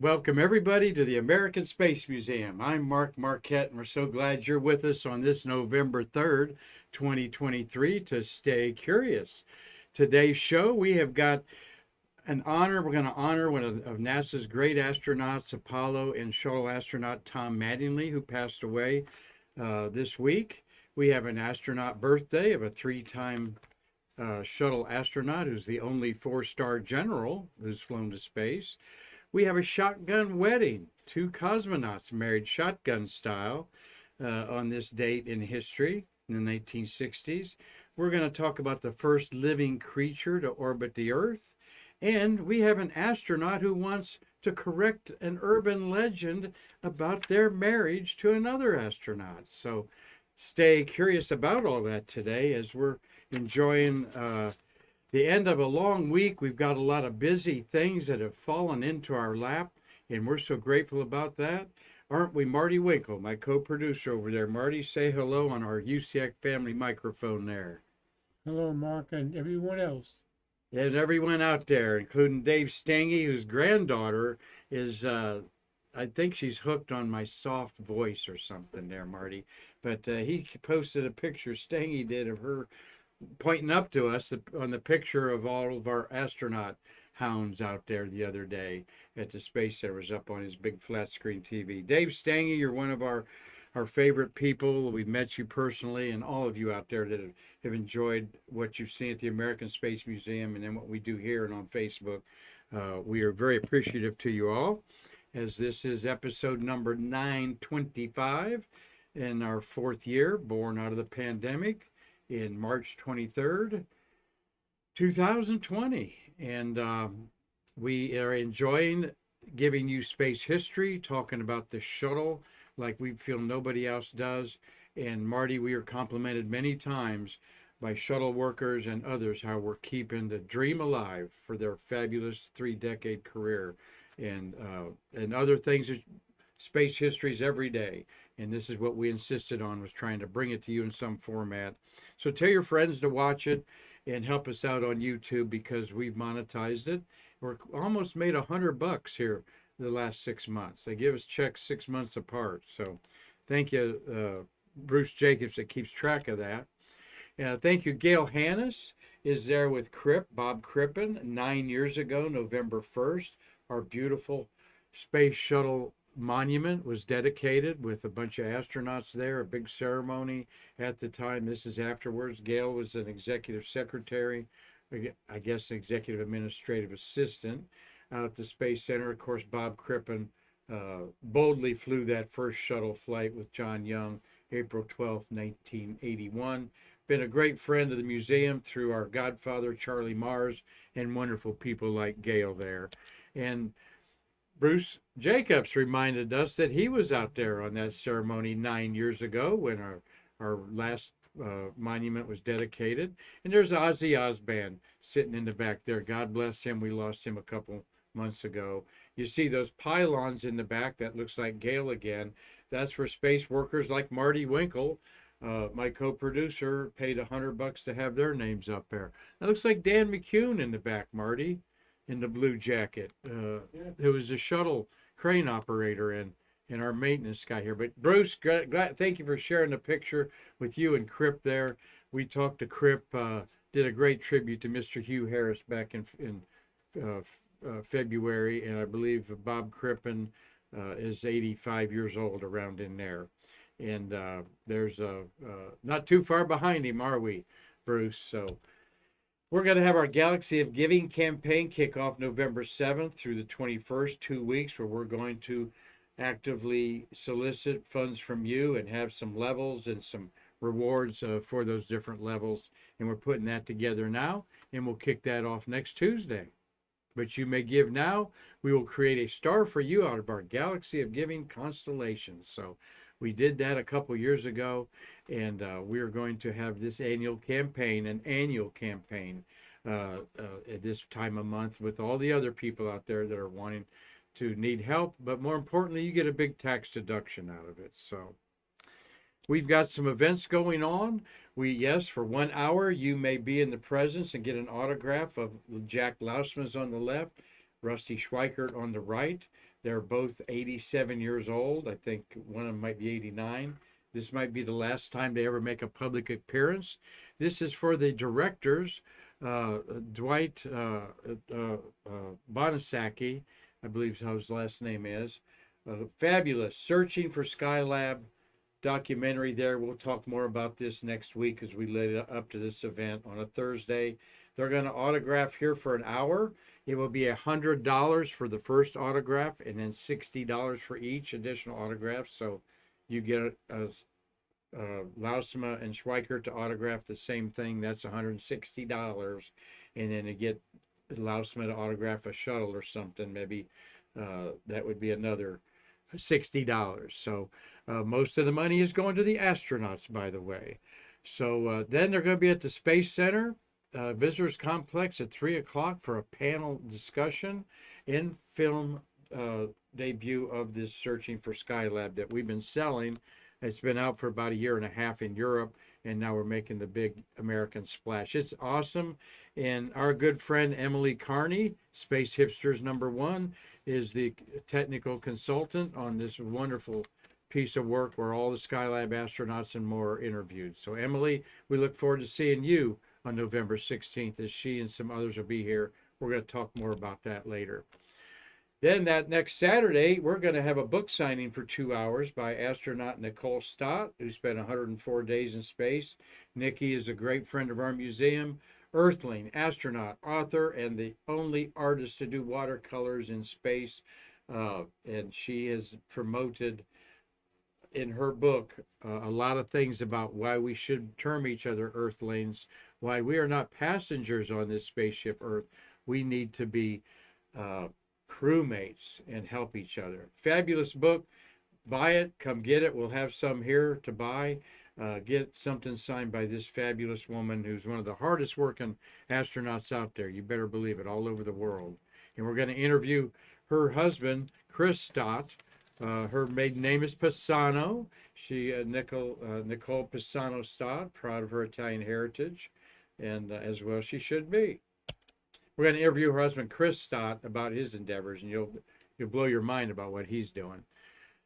Welcome, everybody, to the American Space Museum. I'm Marquette, and we're so glad you're with us on this November 3rd, 2023, to stay curious. Today's show, we have got an honor. We're going to honor one of NASA's great astronauts, Apollo and shuttle astronaut Tom Mattingly, who passed away this week. We have an astronaut birthday of a three-time shuttle astronaut who's the only four-star general who's flown to space. We have a shotgun wedding. Two cosmonauts married shotgun style on this date in history in the 1960s. We're going to talk about the first living creature to orbit the Earth. And we have an astronaut who wants to correct an urban legend about their marriage to another astronaut. So stay curious about all that today as we're enjoying the end of a long week. We've got a lot of busy things that have fallen into our lap, and we're so grateful about that. Aren't we, Marty Winkle, my co-producer over there? Marty, say hello on our UCX family microphone there. Hello, Mark, and everyone else. And everyone out there, including Dave Stange, whose granddaughter is, I think she's hooked on my soft voice or something there, Marty. But he posted a picture, Stange did, of her pointing up to us on the picture of all of our astronaut hounds out there the other day at the Space Center. Was up on his big flat screen TV. Dave Stange, you're one of our favorite people. We've met you personally, and all of you out there that have enjoyed what you've seen at the American Space Museum and then what we do here and on Facebook. We are very appreciative to you all, as this is episode number 925 in our fourth year, born out of the pandemic in March 23rd, 2020. And we are enjoying giving you space history, talking about the shuttle like we feel nobody else does. And Marty, we are complimented many times by shuttle workers and others how we're keeping the dream alive for their fabulous 3-decade career, and other things. Space histories every day, and this is what we insisted on, was trying to bring it to you in some format. So tell your friends to watch it and help us out on YouTube, because we've monetized it. We're almost made $100 here the last 6 months. They give us checks 6 months apart, so thank you, Bruce Jacobs, that keeps track of that. Thank you. Gail Hannis is there with Bob Crippen. 9 years ago, November 1st, our beautiful space shuttle monument was dedicated with a bunch of astronauts there, a big ceremony at the time. This is afterwards. Gail was an executive secretary, I guess executive administrative assistant out at the Space Center. Of course, Bob Crippen boldly flew that first shuttle flight with John Young, April 12th, 1981. Been a great friend of the museum through our godfather, Charlie Mars, and wonderful people like Gail there. And Bruce Jacobs reminded us that he was out there on that ceremony 9 years ago when our last monument was dedicated. And there's Ozzy Osbourne sitting in the back there. God bless him. We lost him a couple months ago. You see those pylons in the back, that looks like Gail again. That's for space workers like Marty Winkle. My co-producer paid $100 to have their names up there. That looks like Dan McCune in the back, Marty, in the blue jacket. It was a shuttle crane operator and our maintenance guy here. But Bruce, thank you for sharing the picture with you and Crip there. We talked to Crip, did a great tribute to Mr. Hugh Harris back in February, and I believe Bob Crippen is 85 years old, around in there. And there's not too far behind him, are we, Bruce? So we're going to have our Galaxy of Giving campaign kick off November 7th through the 21st, 2 weeks, where we're going to actively solicit funds from you and have some levels and some rewards for those different levels. And we're putting that together now, and we'll kick that off next Tuesday. But you may give now. We will create a star for you out of our Galaxy of Giving constellation. So we did that a couple years ago, and we are going to have this annual campaign at this time of month with all the other people out there that are wanting to need help. But more importantly, you get a big tax deduction out of it. So we've got some events going on. Yes, for 1 hour, you may be in the presence and get an autograph of Jack Lausman's on the left, Rusty Schweikert on the right. They're both 87 years old. I think one of them might be 89. This might be the last time they ever make a public appearance. This is for the directors, Dwight Bonasaki, I believe is how his last name is. Fabulous. Searching for Skylab documentary there. We'll talk more about this next week as we lead up to this event on a Thursday. They're going to autograph here for an hour. It will be $100 for the first autograph and then $60 for each additional autograph. So you get Lausma and Schweikert to autograph the same thing. That's $160. And then to get Lausma to autograph a shuttle or something, maybe that would be another $60. So most of the money is going to the astronauts, by the way. So then they're going to be at the Space Center Visitors Complex at 3 o'clock for a panel discussion and film debut of this Searching for Skylab that we've been selling. It's been out for about a year and a half in Europe, and now we're making the big American splash. It's awesome. And our good friend Emily Carney, Space Hipsters #1, is the technical consultant on this wonderful piece of work where all the Skylab astronauts and more are interviewed. So Emily, we look forward to seeing you on November 16th as she and some others will be here. We're going to talk more about that later. Then that next Saturday, we're going to have a book signing for 2 hours by astronaut Nicole Stott, who spent 104 days in space. Nikki is a great friend of our museum, Earthling, astronaut, author, and the only artist to do watercolors in space. And she has promoted in her book a lot of things about why we should term each other Earthlings, why we are not passengers on this spaceship Earth. We need to be crewmates and help each other. Fabulous book. Buy it. Come get it. We'll have some here to buy. Get something signed by this fabulous woman who's one of the hardest working astronauts out there. You better believe it, all over the world. And we're going to interview her husband, Chris Stott. Her maiden name is Pisano. She, Nicole Pisano Stott, proud of her Italian heritage, and as well she should be. We're going to interview her husband, Chris Stott, about his endeavors, and you'll blow your mind about what he's doing.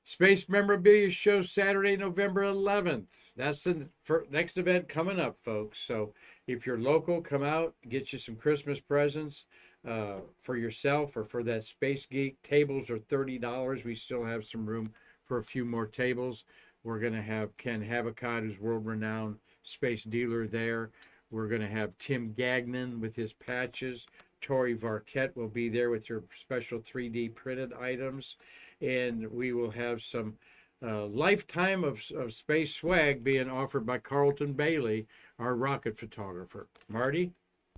Space Memorabilia Show Saturday, November 11th. That's the next event coming up, folks. So if you're local, come out, get you some Christmas presents for yourself or for that Space Geek. Tables are $30. We still have some room for a few more tables. We're going to have Ken Havocott, who's world-renowned space dealer there. We're going to have Tim Gagnon with his patches. Tori Varquette will be there with her special 3D printed items. And we will have some lifetime of space swag being offered by Carlton Bailey, our rocket photographer. Marty?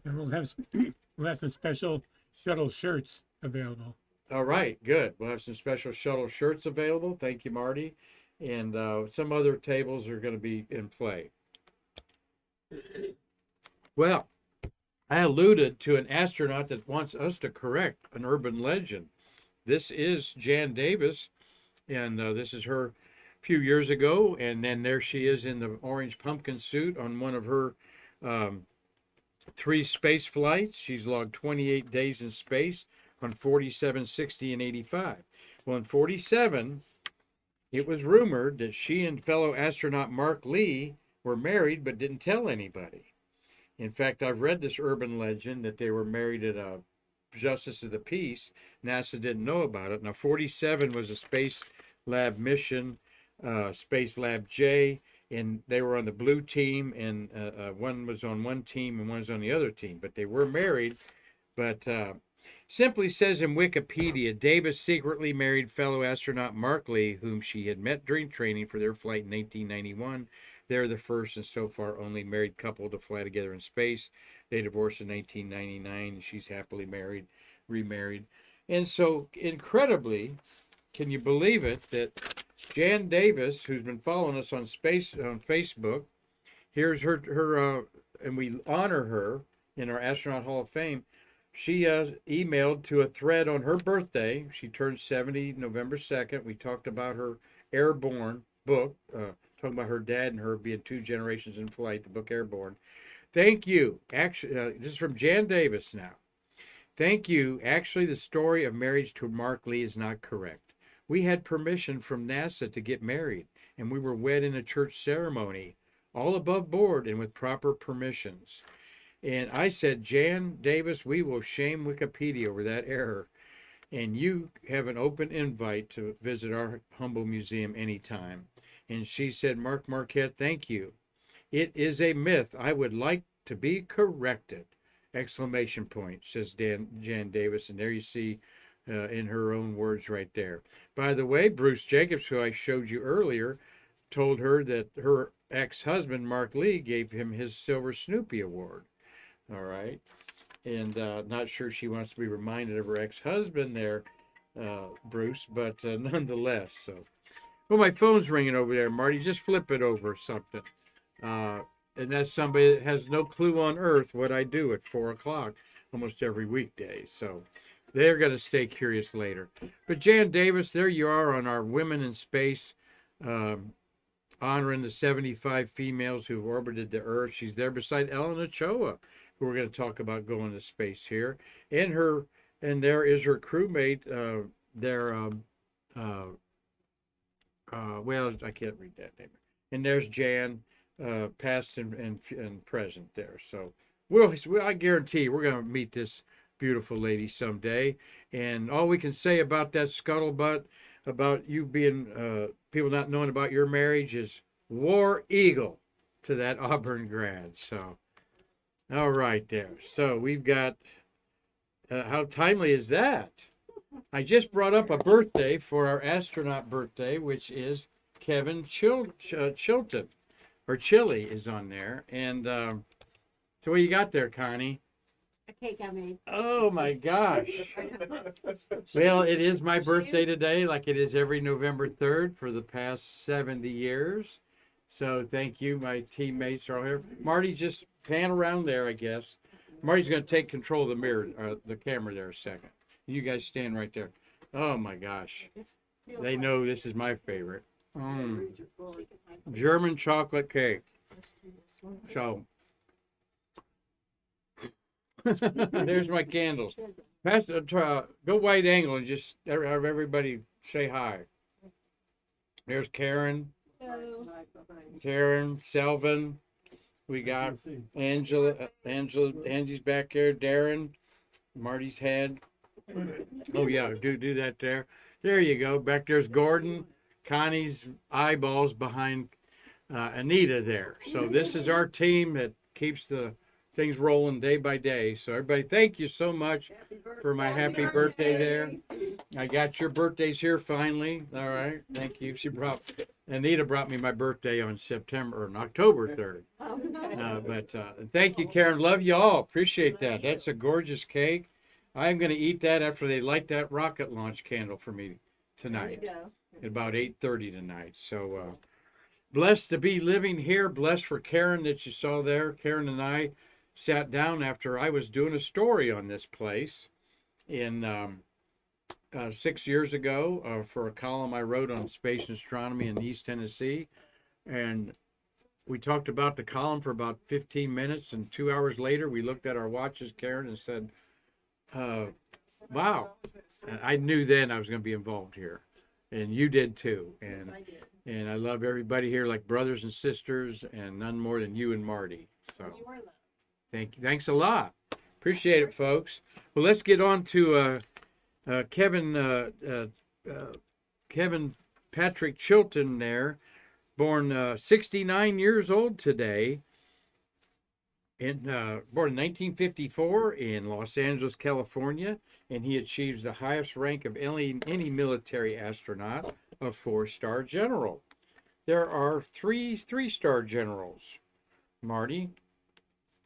And we'll have some special shuttle shirts available. All right, good. We'll have some special shuttle shirts available. Thank you, Marty. And some other tables are going to be in play. Well, I alluded to an astronaut that wants us to correct an urban legend. This is Jan Davis, and this is her a few years ago, and then there she is in the orange pumpkin suit on one of her 3 space flights. She's logged 28 days in space on 47, 60, and 85. Well, in 47, it was rumored that she and fellow astronaut Mark Lee were married but didn't tell anybody. In fact, I've read this urban legend that they were married at a Justice of the Peace. NASA didn't know about it. Now, 47 was a Space Lab mission, Space Lab J, and they were on the blue team, and one was on one team and one was on the other team. But they were married. But simply says in Wikipedia, Davis secretly married fellow astronaut Mark Lee, whom she had met during training for their flight in 1991. They're the first and so far only married couple to fly together in space. They divorced in 1999, and she's happily married, remarried. And so, incredibly, can you believe it, that Jan Davis, who's been following us on Facebook, here's her and we honor her in our Astronaut Hall of Fame. She emailed to a thread on her birthday. She turned 70 November 2nd. We talked about her Airborne book, talking about her dad and her being 2 generations in flight, the book Airborne. Thank you. Actually, this is from Jan Davis now. Thank you. Actually, the story of marriage to Mark Lee is not correct. We had permission from NASA to get married, and we were wed in a church ceremony, all above board and with proper permissions. And I said, Jan Davis, we will shame Wikipedia over that error. And you have an open invite to visit our humble museum anytime. And she said, Mark Marquette, thank you. It is a myth. I would like to be corrected. Exclamation point, says Jan Davis. And there you see in her own words right there. By the way, Bruce Jacobs, who I showed you earlier, told her that her ex-husband, Mark Lee, gave him his Silver Snoopy Award. All right. And not sure she wants to be reminded of her ex-husband there, Bruce, but nonetheless. So, well, my phone's ringing over there, Marty. Just flip it over or something. And that's somebody that has no clue on earth what I do at 4 o'clock almost every weekday. So they're going to stay curious later. But Jan Davis, there you are on our Women in Space, honoring the 75 females who've orbited the Earth. She's there beside Ellen Ochoa, who we're going to talk about going to space here. And there is her crewmate, well, I can't read that name. And there's Jan, past and present there. So I guarantee we're going to meet this beautiful lady someday. And all we can say about that scuttlebutt, about you being, people not knowing about your marriage, is War Eagle to that Auburn grad. So, all right there. So we've got, how timely is that? I just brought up a birthday for our astronaut birthday, which is Kevin Chilton, or Chili is on there. And so what you got there, Connie? A cake I made. Oh my gosh. Well, it is my birthday today, like it is every November 3rd for the past 70 years. So thank you. My teammates are all here. Marty, just pan around there, I guess. Marty's going to take control of the mirror, the camera there a second. You guys stand right there. Oh my gosh. They know this is my favorite. German chocolate cake. So there's my candles. Go wide angle and just have everybody say hi. There's Karan. Hello. Karen, Selvin. We got Angela. Angie's back there. Darren. Marty's head. Oh yeah, do that there. There you go. Back there's Gordon. Connie's eyeballs behind Anita there. So this is our team that keeps the things rolling day by day. So everybody, thank you so much for my happy birthday there. I got your birthdays here finally. All right, thank you. Anita brought me my birthday on October 3rd. But thank you, Karen. Love you all. Appreciate that. That's a gorgeous cake. I'm going to eat that after they light that rocket launch candle for me tonight at about 8:30 tonight. So blessed to be living here. Blessed for Karen that you saw there. Karen and I sat down after I was doing a story on this place in 6 years ago for a column I wrote on space and astronomy in East Tennessee. And we talked about the column for about 15 minutes. And 2 hours later, we looked at our watches, Karen, and said, wow. And I knew then I was going to be involved here. And you did too. And I did. And I love everybody here like brothers and sisters, and none more than you and Marty. So You are loved. thanks a lot. Appreciate it, folks. Well, let's get on to Kevin Patrick Chilton there, born 69 years old today. Born in 1954 in Los Angeles, California, and he achieves the highest rank of any military astronaut, a 4-star general. There are three 3-star generals. Marty,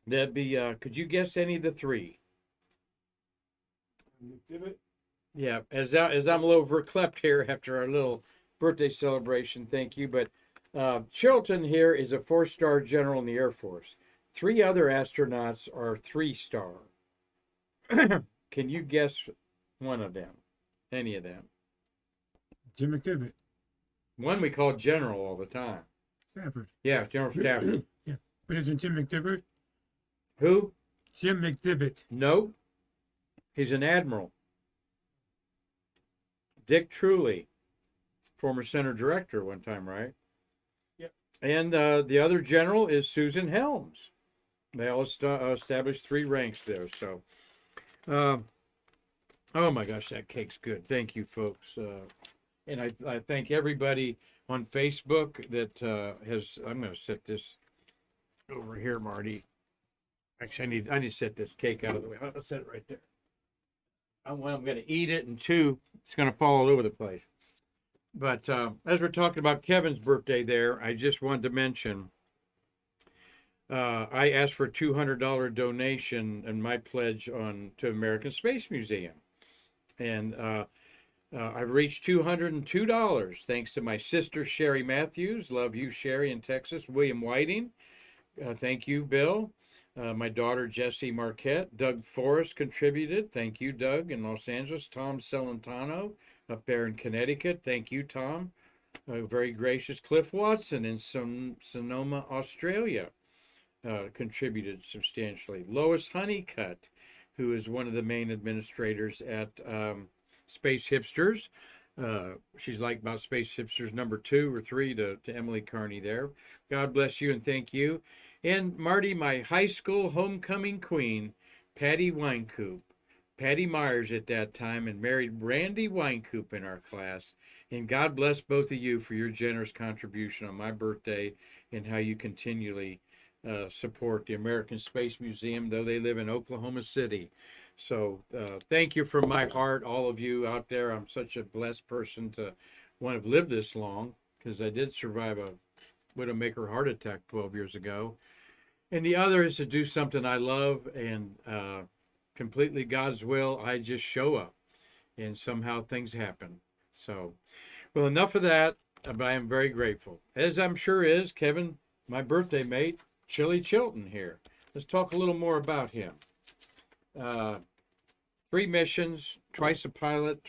that'd be. Could you guess any of the three? Yeah, as I'm a little verklempt here after our little birthday celebration. Thank you, but Chilton here is a 4-star general in the Air Force. 3 other astronauts are 3-star. Can you guess one of them? Any of them? Jim McDivitt. One we call General all the time. Stafford. Yeah, General Stafford. Yeah. But isn't Jim McDivitt? Who? Jim McDivitt. Nope. He's an admiral. Dick Truly, former center director one time, right? Yep. And the other general is Susan Helms. They all established 3 ranks there. So, oh my gosh, that cake's good. Thank you, folks. And I thank everybody on Facebook that has. I'm going to set this over here, Marty. Actually, I need to set this cake out of the way. I'll set it right there. One, I'm going to eat it, and 2, it's going to fall all over the place. But as we're talking about Kevin's birthday there, I just wanted to mention I asked for a $200 donation and my pledge to American Space Museum. And I've reached $202 thanks to my sister, Sherry Matthews. Love you, Sherry, in Texas. William Whiting. Thank you, Bill. My daughter, Jessie Marquette. Doug Forrest contributed. Thank you, Doug, in Los Angeles. Tom Celentano up there in Connecticut. Thank you, Tom. Very gracious. Cliff Watson in Sonoma, Australia, contributed substantially. Lois Honeycutt, who is one of the main administrators at Space Hipsters. She's like about Space Hipsters number 2 or 3 to Emily Carney there. God bless you and thank you. And Marty, my high school homecoming queen, Patty Winecoop. Patty Myers at that time, and married Randy Winecoop in our class. And God bless both of you for your generous contribution on my birthday and how you continually support the American Space Museum, though they live in Oklahoma City. So thank you from my heart, all of you out there. I'm such a blessed person to want to live this long, because I did survive a Widowmaker heart attack 12 years ago. And the other is to do something I love, and completely God's will. I just show up, and somehow things happen. So, well, enough of that, but I am very grateful. As I'm sure is Kevin, my birthday mate, Chili Chilton here. Let's talk a little more about him. 3 missions, twice a pilot,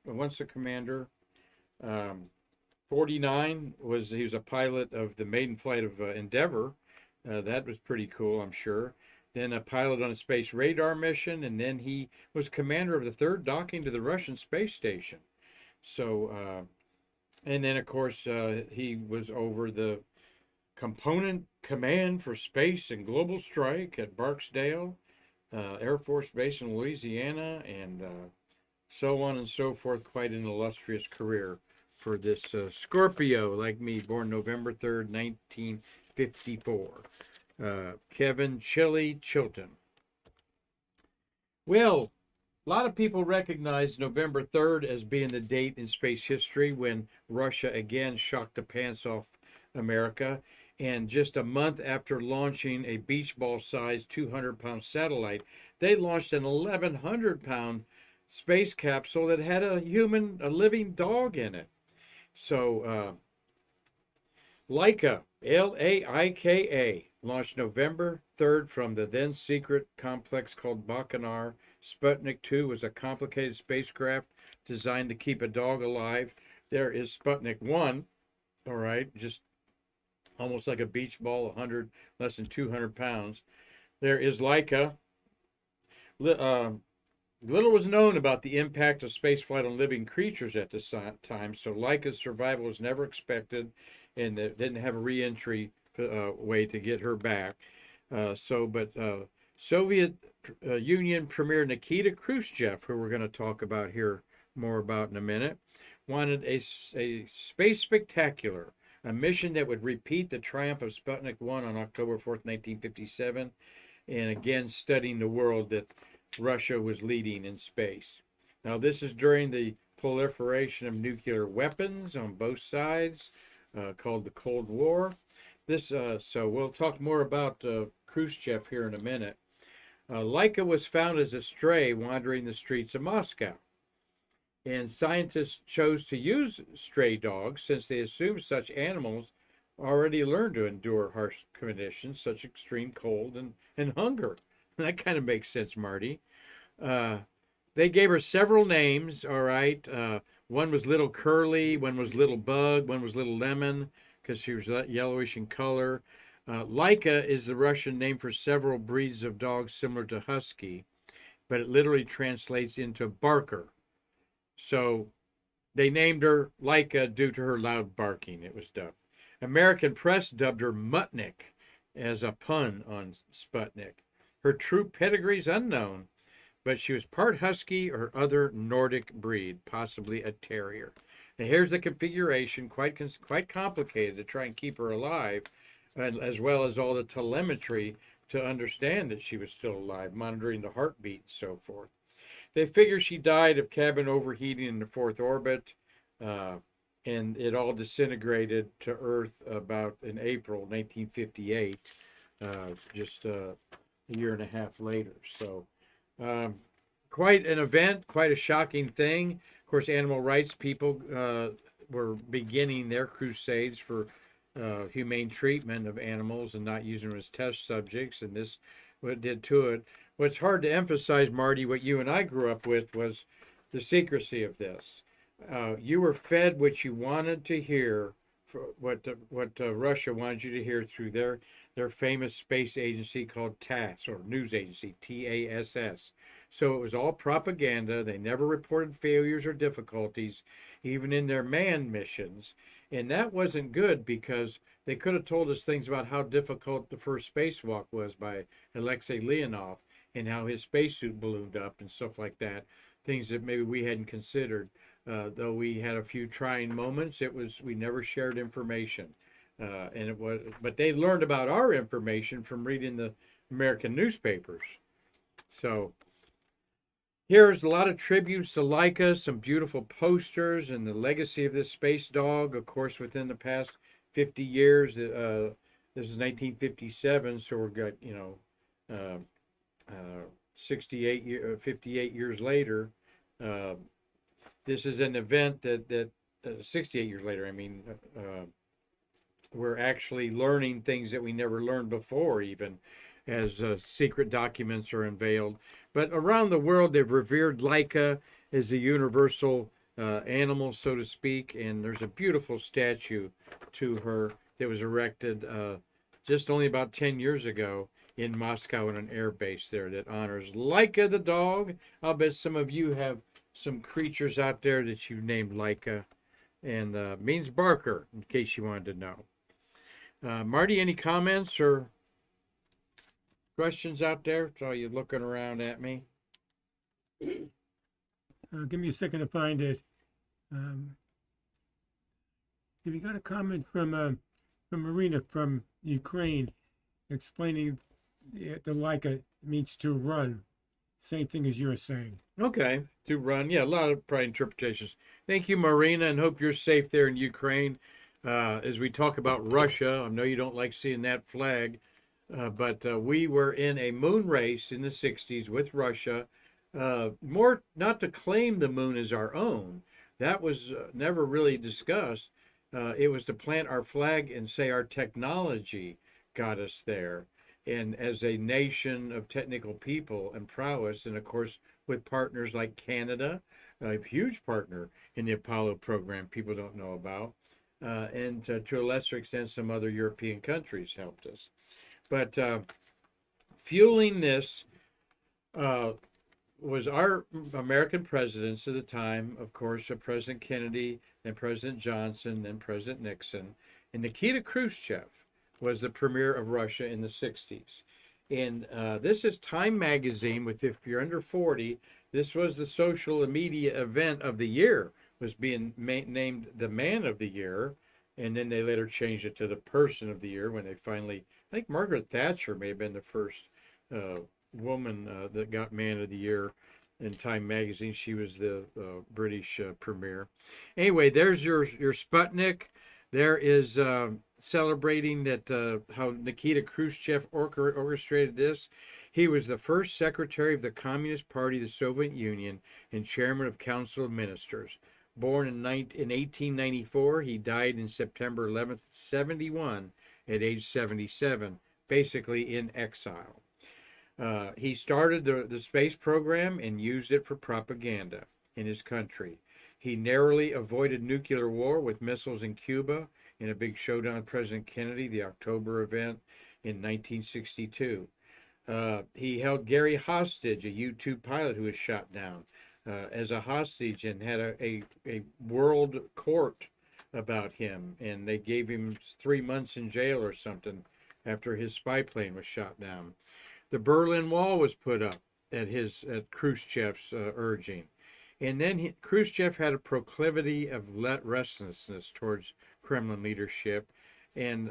once a commander. 49 he was a pilot of the maiden flight of Endeavour. That was pretty cool, I'm sure. Then a pilot on a space radar mission, and then he was commander of the 3rd docking to the Russian space station. So, and then of course he was over the component command for space and global strike at Barksdale Air Force Base in Louisiana, and so on and so forth. Quite an illustrious career for this Scorpio like me, born November 3rd, 1954. Kevin Chili Chilton. Well, a lot of people recognize November 3rd as being the date in space history when Russia again shocked the pants off America. And just a month after launching a beach ball-sized 200-pound satellite, they launched an 1,100-pound space capsule that had a living dog in it. So, Laika, Laika, launched November 3rd from the then secret complex called Baikonur. Sputnik 2 was a complicated spacecraft designed to keep a dog alive. There is Sputnik 1, all right, just almost like a beach ball, less than 200 pounds. There is Laika. Little was known about the impact of spaceflight on living creatures at this time, so Laika's survival was never expected, and they didn't have a re-entry way to get her back. Soviet Union Premier Nikita Khrushchev, who we're going to talk about here more about in a minute, wanted a space spectacular, a mission that would repeat the triumph of Sputnik 1 on October 4th, 1957, and again studying the world that Russia was leading in space. Now, this is during the proliferation of nuclear weapons on both sides, called the Cold War. So we'll talk more about Khrushchev here in a minute. Laika was found as a stray wandering the streets of Moscow. And scientists chose to use stray dogs since they assumed such animals already learned to endure harsh conditions, such extreme cold and hunger. That kind of makes sense, Marty. They gave her several names, all right. One was Little Curly, one was Little Bug, one was Little Lemon, because she was yellowish in color. Laika is the Russian name for several breeds of dogs similar to Husky. but it literally translates into barker. So they named her Laika due to her loud barking. It was dubbed. American press dubbed her Mutnik as a pun on Sputnik. Her true pedigree is unknown, but she was part husky or other Nordic breed, possibly a terrier. Now here's the configuration, quite complicated to try and keep her alive, as well as all the telemetry to understand that she was still alive, monitoring the heartbeat and so forth. They figure she died of cabin overheating in the fourth orbit, and it all disintegrated to Earth about in April 1958, just a year and a half later. So quite an event, quite a shocking thing. Of course, animal rights people were beginning their crusades for humane treatment of animals and not using them as test subjects, and this what it did to it. What's hard to emphasize, Marty, what you and I grew up with was the secrecy of this. You were fed what you wanted to hear, what Russia wanted you to hear through their famous space agency called TASS, or news agency, TASS. So it was all propaganda. They never reported failures or difficulties, even in their manned missions. And that wasn't good because they could have told us things about how difficult the first spacewalk was by Alexei Leonov and how his spacesuit ballooned up and stuff like that. Things that maybe we hadn't considered. Though we had a few trying moments, we never shared information. But they learned about our information from reading the American newspapers. So here's a lot of tributes to Laika, some beautiful posters, and the legacy of this space dog. Of course, within the past 50 years, this is 1957, so we've got 58 years later. This is an event that 68 years later. I mean, we're actually learning things that we never learned before, even as secret documents are unveiled. But around the world, they've revered Laika as a universal animal, so to speak. And there's a beautiful statue to her that was erected just only about 10 years ago in Moscow on an air base there that honors Laika the dog. I'll bet some of you have some creatures out there that you've named Laika, and means barker, in case you wanted to know. Marty, any comments or questions out there? Saw you looking around at me. Give me a second to find it. We got a comment from Marina from Ukraine explaining the Laika means to run. Same thing as you're saying. Okay, to run. Yeah, a lot of probably interpretations. Thank you, Marina, and hope you're safe there in Ukraine. As we talk about Russia, I know you don't like seeing that flag, but we were in a moon race in the 60s with Russia, more not to claim the moon as our own. That was never really discussed. It was to plant our flag and say our technology got us there. And as a nation of technical people and prowess, and of course with partners like Canada, a huge partner in the Apollo program people don't know about, and to a lesser extent some other European countries helped us. But fueling this was our American presidents at the time, of course, President Kennedy, then President Johnson, then President Nixon, and Nikita Khrushchev was the premier of Russia in the 60s. And this is Time magazine with, if you're under 40, this was the social media event of the year, was being named the man of the year. And then they later changed it to the person of the year when they finally, I think Margaret Thatcher may have been the first woman that got man of the year in Time magazine. She was the British premier. Anyway, there's your Sputnik. There is celebrating that how Nikita Khrushchev orchestrated this. He was the first secretary of the Communist Party of the Soviet Union and chairman of Council of Ministers. Born in 1894, he died in September 11th, 71, at age 77, basically in exile. He started the space program and used it for propaganda in his country. He narrowly avoided nuclear war with missiles in Cuba in a big showdown with President Kennedy, the October event in 1962. He held Gary hostage, a U-2 pilot who was shot down, as a hostage, and had a world court about him. And they gave him 3 months in jail or something after his spy plane was shot down. The Berlin Wall was put up at Khrushchev's urging. And then Khrushchev had a proclivity of restlessness towards Kremlin leadership. And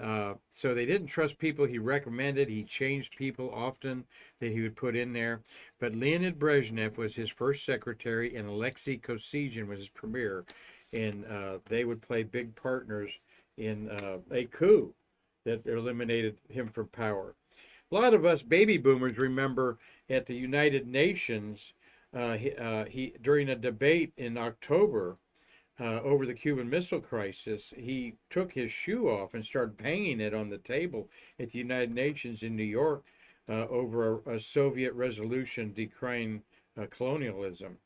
so they didn't trust people he recommended. He changed people often that he would put in there. But Leonid Brezhnev was his first secretary, and Alexei Kosygin was his premier. And they would play big partners in a coup that eliminated him from power. A lot of us baby boomers remember at the United Nations, he during a debate in October over the Cuban Missile Crisis, he took his shoe off and started banging it on the table at the United Nations in New York over a Soviet resolution decrying colonialism.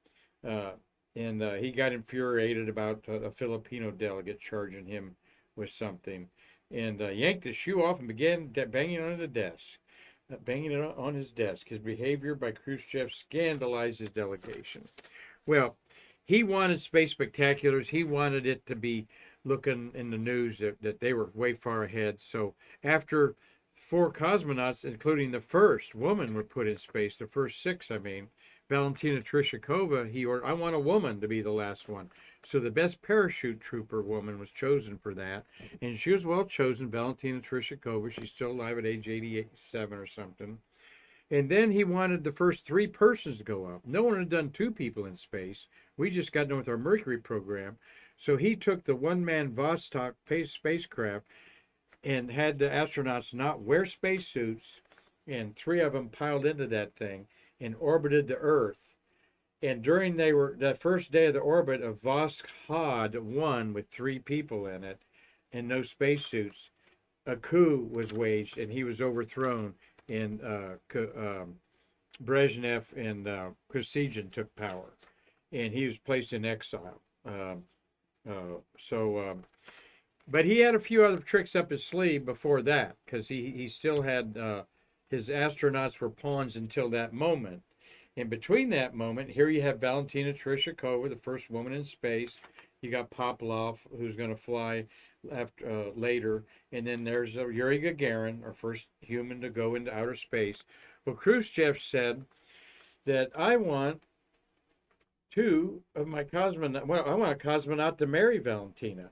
And he got infuriated about a Filipino delegate charging him with something, and yanked his shoe off and began banging on the desk. Banging it on his desk. His behavior by Khrushchev scandalized his delegation. Well, he wanted space spectaculars. He wanted it to be looking in the news that they were way far ahead. So after 4 cosmonauts, including the first woman, were put in space, the first 6, I mean, Valentina Tereshkova, he ordered, I want a woman to be the last one. So the best parachute trooper woman was chosen for that. And she was well chosen, Valentina Tereshkova. She's still alive at age 87 or something. And then he wanted the first 3 persons to go up. No one had done 2 people in space. We just got done with our Mercury program. So he took the one-man Vostok spacecraft and had the astronauts not wear spacesuits, and 3 of them piled into that thing and orbited the Earth. And during the first day of the orbit of Voskhod 1 with 3 people in it and no spacesuits, a coup was waged and he was overthrown, and Brezhnev and Kosygin took power, and he was placed in exile. But he had a few other tricks up his sleeve before that, because he still had his astronauts were pawns until that moment. In between that moment, here you have Valentina Tereshkova, the first woman in space. You got Popov, who's going to fly later. And then there's Yuri Gagarin, our first human to go into outer space. Well, Khrushchev said that I want 2 of my cosmonauts. Well, I want a cosmonaut to marry Valentina.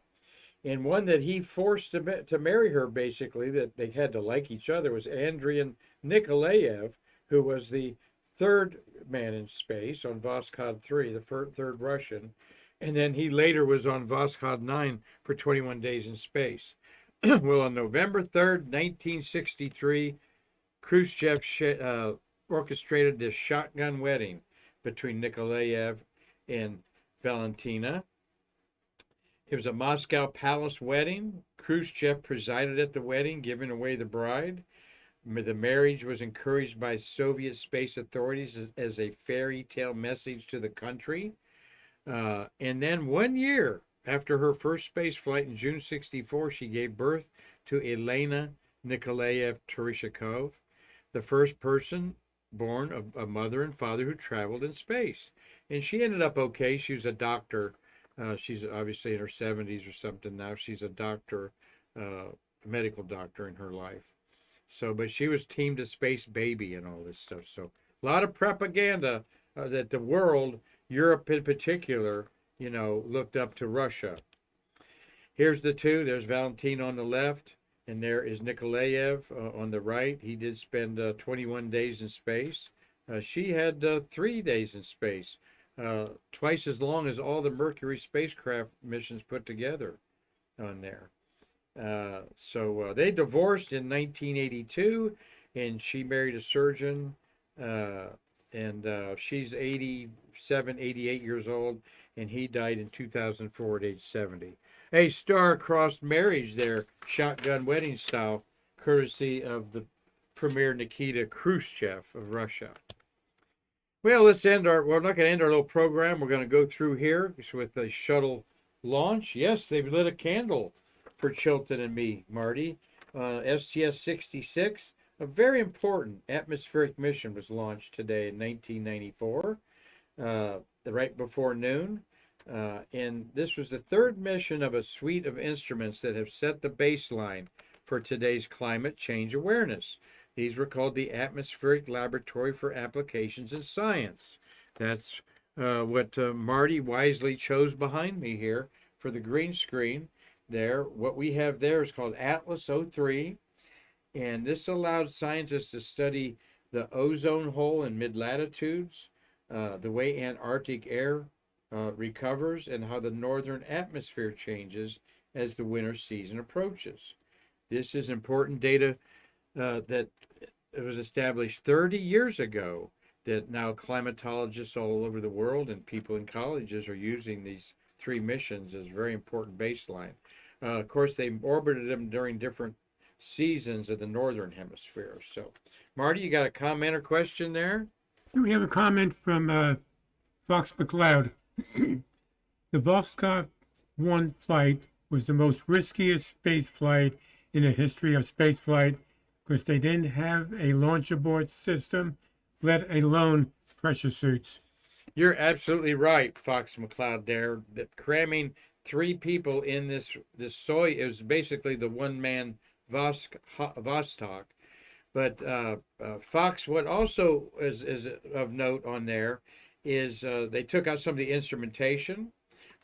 And one that he forced to marry her, basically, that they had to like each other, was Andriy Nikolaev, who was the 3rd man in space on Voskhod 3, the 3rd Russian. And then he later was on Voskhod 9 for 21 days in space. Well, on November 3rd, 1963, Khrushchev orchestrated this shotgun wedding between Nikolaev and Valentina. It was a Moscow palace wedding. Khrushchev presided at the wedding, giving away the bride. The marriage was encouraged by Soviet space authorities as a fairy tale message to the country. And then 1 year after her first space flight in June 1964, she gave birth to Elena Nikolaev Tereshkova, the first person born of a mother and father who traveled in space. And she ended up okay. She was a doctor. She's obviously in her 70s or something now. She's a doctor, a medical doctor in her life. So, but she was teamed a space baby and all this stuff. So a lot of propaganda that the world, Europe in particular, looked up to Russia. Here's the 2. There's Valentina on the left, and there is Nikolaev on the right. He did spend 21 days in space. She had 3 days in space, twice as long as all the Mercury spacecraft missions put together on there. So they divorced in 1982, and she married a surgeon, and she's 87, 88 years old, and he died in 2004 at age 70. A star-crossed marriage there, shotgun wedding style, courtesy of the Premier Nikita Khrushchev of Russia. Well, we're not going to end our little program. We're going to go through here with the shuttle launch. Yes, they've lit a candle for Chilton and me, Marty. STS-66, a very important atmospheric mission was launched today in 1994, right before noon. And this was the third mission of a suite of instruments that have set the baseline for today's climate change awareness. These were called the Atmospheric Laboratory for Applications in Science. That's what Marty wisely chose behind me here for the green screen there. What we have there is called Atlas 03, and this allowed scientists to study the ozone hole in mid-latitudes, the way Antarctic air recovers, and how the northern atmosphere changes as the winter season approaches. This is important data that was established 30 years ago, that now climatologists all over the world and people in colleges are using these three missions as very important baseline. Of course, they orbited them during different seasons of the northern hemisphere. So, Marty, you got a comment or question there? We have a comment from Fox McLeod. The Voskhod 1 flight was the most riskiest space flight in the history of space flight because they didn't have a launch abort system, let alone pressure suits. You're absolutely right, Fox McLeod there, that cramming three people in this Soy is basically the one-man Vostok. But Fox, what also is of note on there is they took out some of the instrumentation.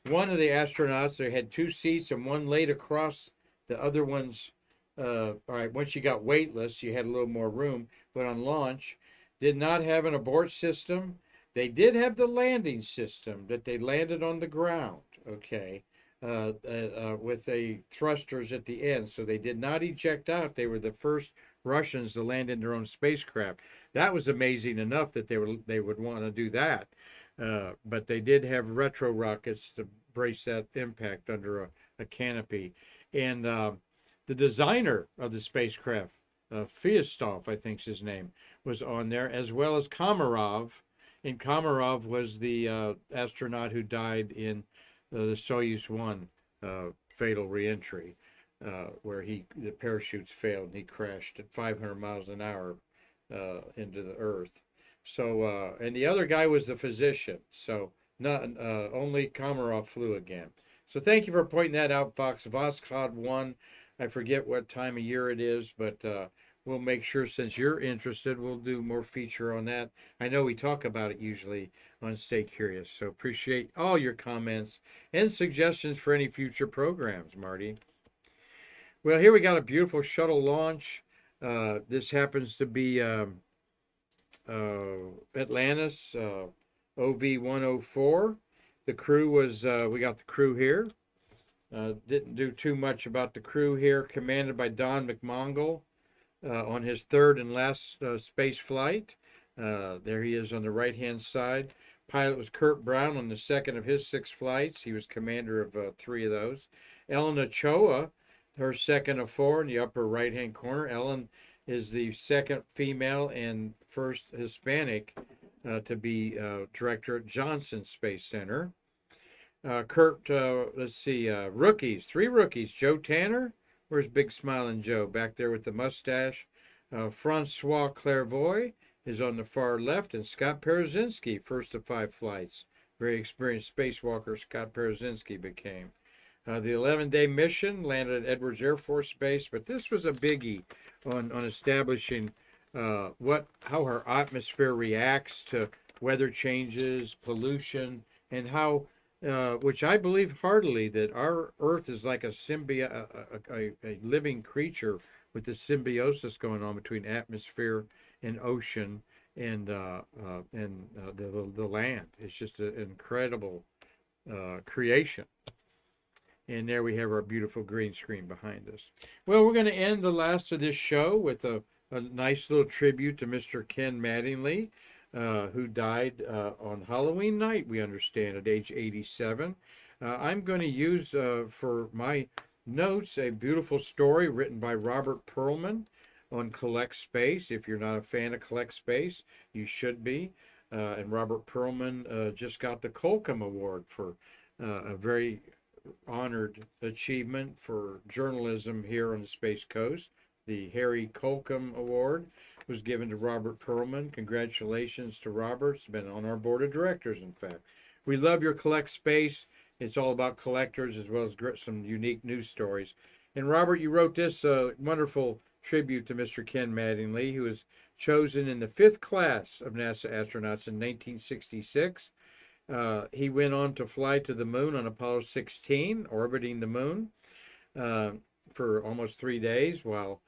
One of the astronauts, they had two seats and one laid across the other one's. All right, once you got weightless, you had a little more room. But on launch, did not have an abort system. They did have the landing system that they landed on the ground, okay, with the thrusters at the end. So they did not eject out. They were the first Russians to land in their own spacecraft. That was amazing enough that they would want to do that. But they did have retro rockets to brace that impact under a canopy. And the designer of the spacecraft, Fyostov, I think's his name, was on there, as well as Komarov. And Komarov was the astronaut who died in the Soyuz 1 fatal reentry, where the parachutes failed and he crashed at 500 miles an hour into the Earth. So, and the other guy was the physician. So, not only Komarov flew again. So, thank you for pointing that out, Fox. Voskhod 1. I forget what time of year it is, but we'll make sure, since you're interested, we'll do more feature on that. I know we talk about it usually on Stay Curious, so appreciate all your comments and suggestions for any future programs, Marty. Well, here we got a beautiful shuttle launch. This happens to be Atlantis OV-104. The crew was, we got the crew here. Didn't do too much about the crew here, commanded by Don McMongle on his third and last space flight. There he is on the right-hand side. Pilot was Kurt Brown on the second of his 6 flights. He was commander of 3 of those. Ellen Ochoa, her second of 4 in the upper right-hand corner. Ellen is the second female and first Hispanic to be director at Johnson Space Center. Kurt, let's see, rookies, 3 rookies. Joe Tanner, where's Big Smiling Joe? Back there with the mustache. Francois Clairvoy is on the far left, and Scott Perezinski, first of 5 flights. Very experienced spacewalker Scott Perezinski became. The 11-day mission landed at Edwards Air Force Base, but this was a biggie on establishing how our atmosphere reacts to weather changes, pollution, and how which I believe heartily that our Earth is like a living creature with the symbiosis going on between atmosphere and ocean and the land. It's just an incredible creation. And there we have our beautiful green screen behind us. Well, we're going to end the last of this show with a nice little tribute to Mr. Ken Mattingly, who died on Halloween night, we understand, at age 87. I'm going to use for my notes a beautiful story written by Robert Perlman on Collect Space. If you're not a fan of Collect Space, you should be. And Robert Perlman just got the Colcom Award for a very honored achievement for journalism here on the Space Coast. The Harry Colcom Award was given to Robert Perlman. Congratulations to Robert. He's been on our board of directors, in fact. We love your collect space. It's all about collectors as well as some unique news stories. And Robert, you wrote this wonderful tribute to Mr. Ken Mattingly, who was chosen in the 5th class of NASA astronauts in 1966. He went on to fly to the moon on Apollo 16, orbiting the moon for almost 3 days, while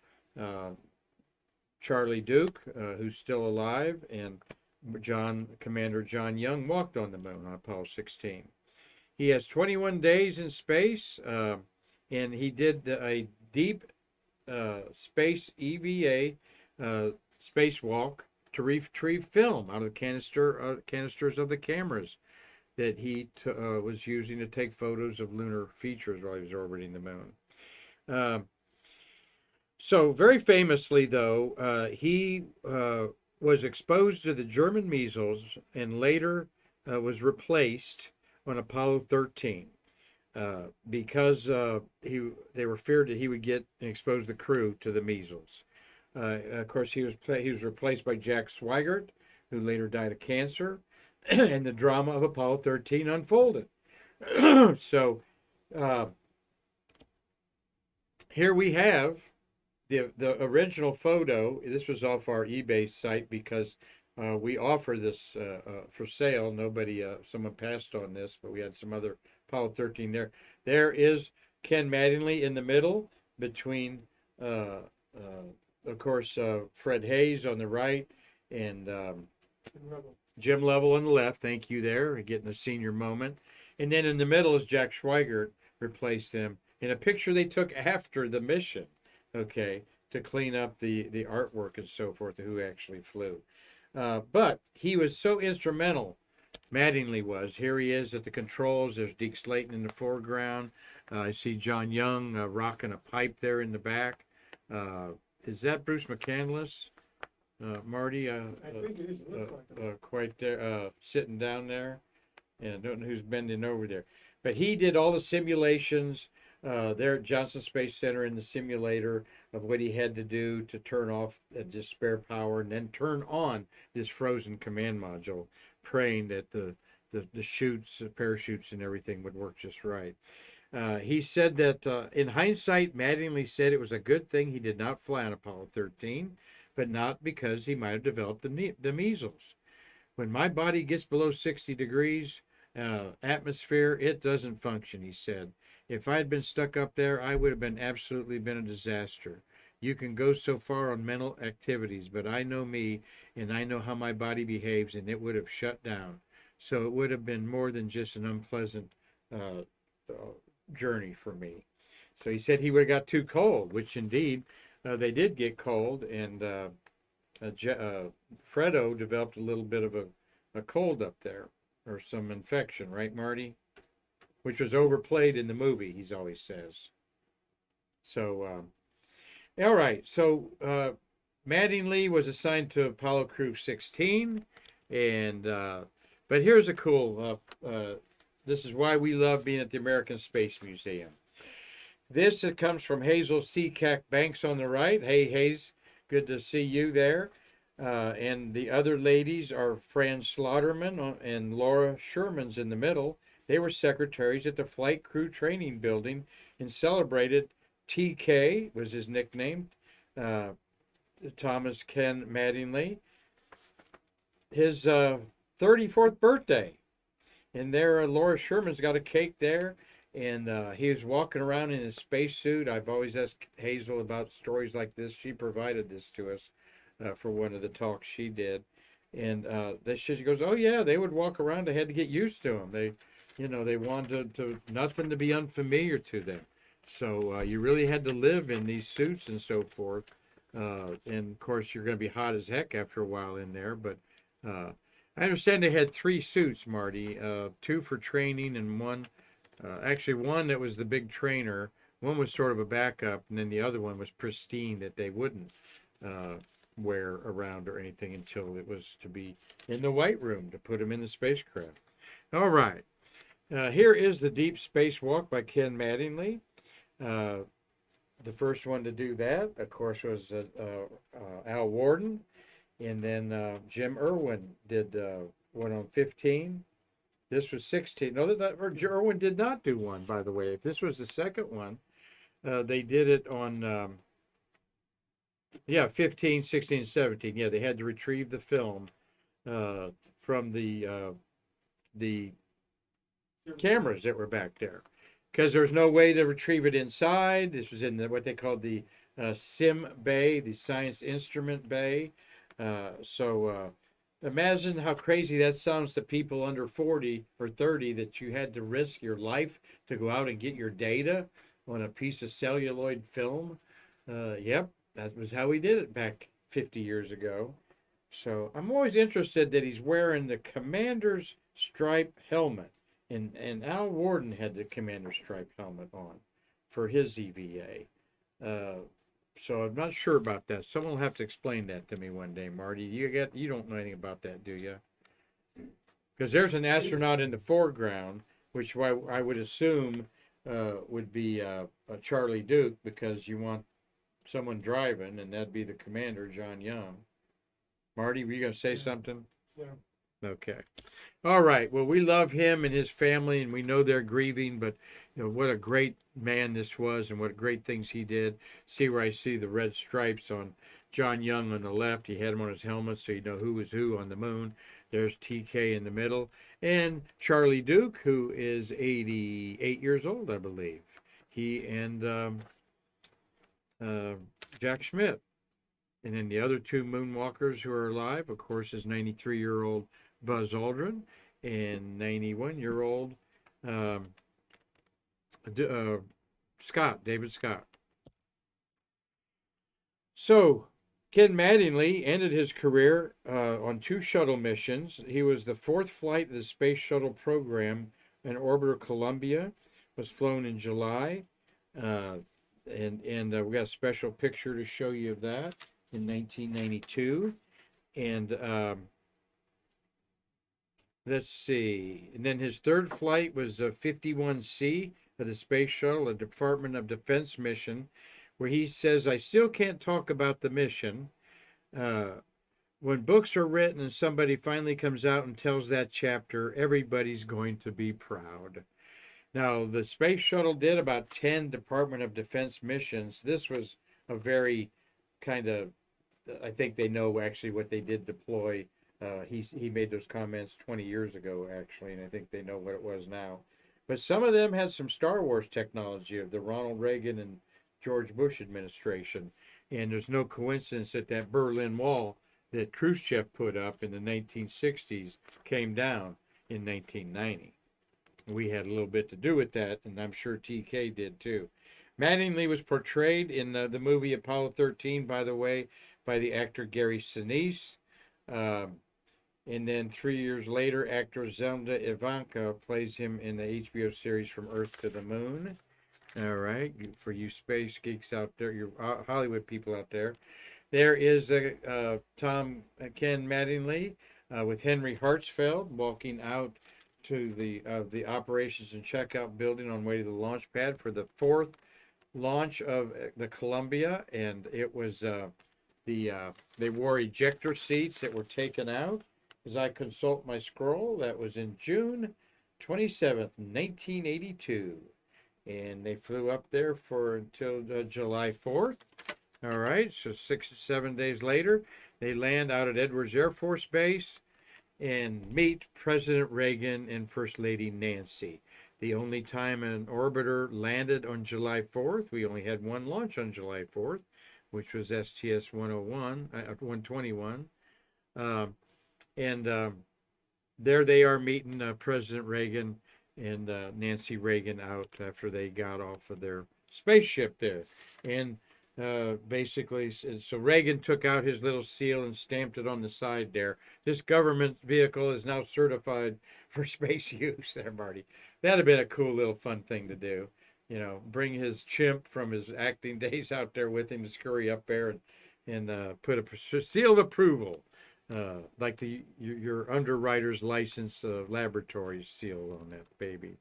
Charlie Duke, who's still alive, and Commander John Young walked on the moon on Apollo 16. He has 21 days in space, and he did a deep space EVA spacewalk to retrieve film out of the canisters of the cameras that he was using to take photos of lunar features while he was orbiting the moon. So very famously, though, he was exposed to the German measles and later was replaced on Apollo 13 because they were feared that he would get and expose the crew to the measles. Of course, he was replaced by Jack Swigert, who later died of cancer, and the drama of Apollo 13 unfolded. So here we have the original photo. This was off our eBay site because we offer this for sale. Someone passed on this, but we had some other Apollo 13 there. There is Ken Mattingly in the middle between, of course, Fred Hayes on the right and Jim Lovell on the left. Thank you there, getting a senior moment. And then in the middle is Jack Schweigert, replaced him in a picture they took after the mission, okay, to clean up the artwork and so forth of who actually flew. But he was so instrumental, Mattingly was. Here he is at the controls. There's Deke Slayton in the foreground. I see John Young rocking a pipe there in the back. Is that Bruce McCandless? Marty, I think it is. It looks like quite there, sitting down there. And I don't know who's bending over there. But he did all the simulations there at Johnson Space Center in the simulator of what he had to do to turn off just spare power and then turn on this frozen command module, praying that the chutes, parachutes and everything would work just right. He said that in hindsight, Mattingly said it was a good thing he did not fly on Apollo 13, but not because he might have developed the measles. When my body gets below 60 degrees atmosphere, it doesn't function, he said. If I had been stuck up there, I would have been absolutely been a disaster. You can go so far on mental activities, but I know me and I know how my body behaves, and it would have shut down. So it would have been more than just an unpleasant journey for me. So he said he would have got too cold, which indeed they did get cold, and Fredo developed a little bit of a cold up there, or some infection, right, Marty? Which was overplayed in the movie, he always says. So, all right. So Mattingly was assigned to Apollo Crew 16, and but here's a cool. This is why we love being at the American Space Museum. This comes from Hazel Seacack Banks on the right. Hey, Hayes, good to see you there. And the other ladies are Fran Slaughterman and Laura Sherman's in the middle. They were secretaries at the Flight Crew Training Building and celebrated TK, was his nickname, Thomas Ken Mattingly, his 34th birthday. And there, Laura Sherman's got a cake there, and he was walking around in his spacesuit. I've always asked Hazel about stories like this. She provided this to us for one of the talks she did. And she goes, oh, yeah, they would walk around. They had to get used to him. They wanted to nothing to be unfamiliar to them. So you really had to live in these suits and so forth. And of course, you're going to be hot as heck after a while in there. But I understand they had 3 suits, Marty, 2 for training and one that was the big trainer. One was sort of a backup, and then the other one was pristine that they wouldn't wear around or anything until it was to be in the White Room to put them in the spacecraft. All right. Here is the Deep Space Walk by Ken Mattingly. the first one to do that, of course, was Al Warden, and then Jim Irwin did one on 15. This was 16. No, Irwin did not do one, by the way. If this was the second one, they did it on, 15, 16, 17. Yeah, they had to retrieve the film from the cameras that were back there because there's no way to retrieve it inside. This was in what they called the SIM bay, the Science Instrument Bay. So imagine how crazy that sounds to people under 40 or 30 that you had to risk your life to go out and get your data on a piece of celluloid film. Yep, that was how we did it back 50 years ago. So I'm always interested that he's wearing the commander's stripe helmet. And Al Warden had the commander's stripe helmet on for his EVA. So I'm not sure about that. Someone will have to explain that to me one day, Marty. You don't know anything about that, do you? Because there's an astronaut in the foreground, which I would assume would be Charlie Duke, because you want someone driving, and that'd be the commander, John Young. Marty, were you going to say something? Yeah. Okay. All right. Well, we love him and his family, and we know they're grieving, but what a great man this was and what great things he did. See where I see the red stripes on John Young on the left. He had him on his helmet so you know who was who on the moon. There's TK in the middle. And Charlie Duke, who is 88 years old, I believe. He and Jack Schmidt. And then the other two moonwalkers who are alive, of course, is 93-year-old Buzz Aldrin and 91-year-old David Scott. So Ken Mattingly ended his career on 2 shuttle missions. He was the 4th flight of the Space Shuttle program, and Orbiter Columbia was flown in July. And we got a special picture to show you of that in 1992. And let's see. And then his 3rd flight was 51C of the Space Shuttle, a Department of Defense mission, where he says, I still can't talk about the mission. When books are written and somebody finally comes out and tells that chapter, everybody's going to be proud. Now, the Space Shuttle did about 10 Department of Defense missions. This was a very kind of, I think they know actually what they did deploy. He made those comments 20 years ago, actually, and I think they know what it was now. But some of them had some Star Wars technology of the Ronald Reagan and George Bush administration. And there's no coincidence that that Berlin Wall that Khrushchev put up in the 1960s came down in 1990. We had a little bit to do with that, and I'm sure TK did too. Mattingly was portrayed in the movie Apollo 13, by the way, by the actor Gary Sinise. And then 3 years later, actor Zelda Ivanka plays him in the HBO series From Earth to the Moon. All right, for you space geeks out there, you Hollywood people out there. There is Ken Mattingly with Henry Hartsfeld walking out to the operations and checkout building on way to the launch pad for the 4th launch of the Columbia, and it was they wore ejector seats that were taken out. As I consult my scroll, that was in June 27th, 1982. And they flew up there until July 4th. All right, so 6 to 7 days later, they land out at Edwards Air Force Base and meet President Reagan and First Lady Nancy. The only time an orbiter landed on July 4th, we only had one launch on July 4th, which was STS-121. There they are meeting President Reagan and Nancy Reagan out after they got off of their spaceship there. And basically, so Reagan took out his little seal and stamped it on the side there. This government vehicle is now certified for space use there, Marty. That'd have been a cool little fun thing to do. You know, bring his chimp from his acting days out there with him to scurry up there and put a seal of approval. Like your underwriter's license laboratory seal on that baby.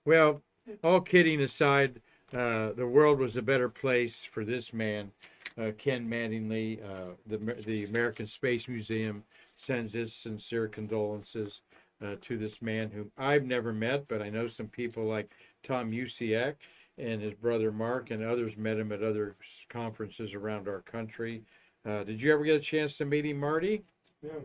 Well, all kidding aside, the world was a better place for this man, Ken Mattingly. The American Space Museum sends its sincere condolences to this man whom I've never met, but I know some people like Tom Mattingly and his brother Mark and others met him at other conferences around our country. Did you ever get a chance to meet him, Marty? Yeah.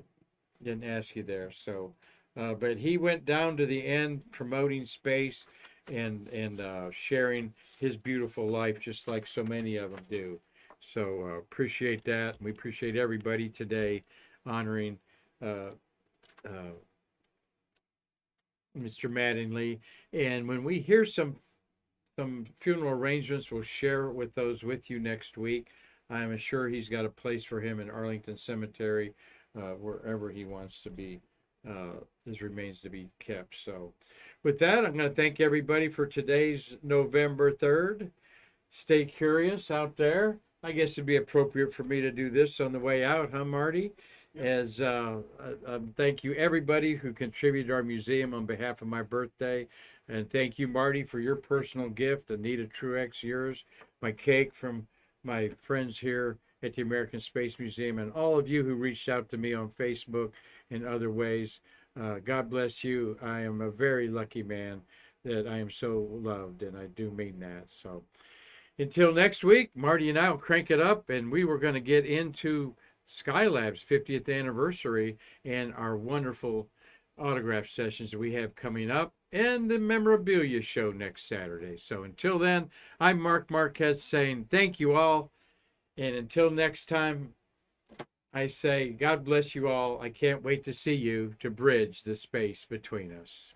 Didn't ask you there. So, but he went down to the end promoting space and sharing his beautiful life, just like so many of them do. So appreciate that. We appreciate everybody today honoring uh, Mr. Mattingly. And when we hear some funeral arrangements, we'll share with those with you next week. I'm sure he's got a place for him in Arlington Cemetery, wherever he wants to be. His remains to be kept. So, with that, I'm going to thank everybody for today's November 3rd. Stay curious out there. I guess it'd be appropriate for me to do this on the way out, huh, Marty? As thank you everybody who contributed to our museum on behalf of my birthday, and thank you, Marty, for your personal gift. Anita Truex, yours, my cake from my friends here at the American Space Museum, and all of you who reached out to me on Facebook and other ways. God bless you. I am a very lucky man that I am so loved, and I do mean that. So until next week, Marty and I will crank it up, and we were going to get into Skylab's 50th anniversary and our wonderful autograph sessions that we have coming up and the memorabilia show next Saturday. So until then, I'm Mark Marquez saying thank you all. And until next time, I say God bless you all. I can't wait to see you to bridge the space between us.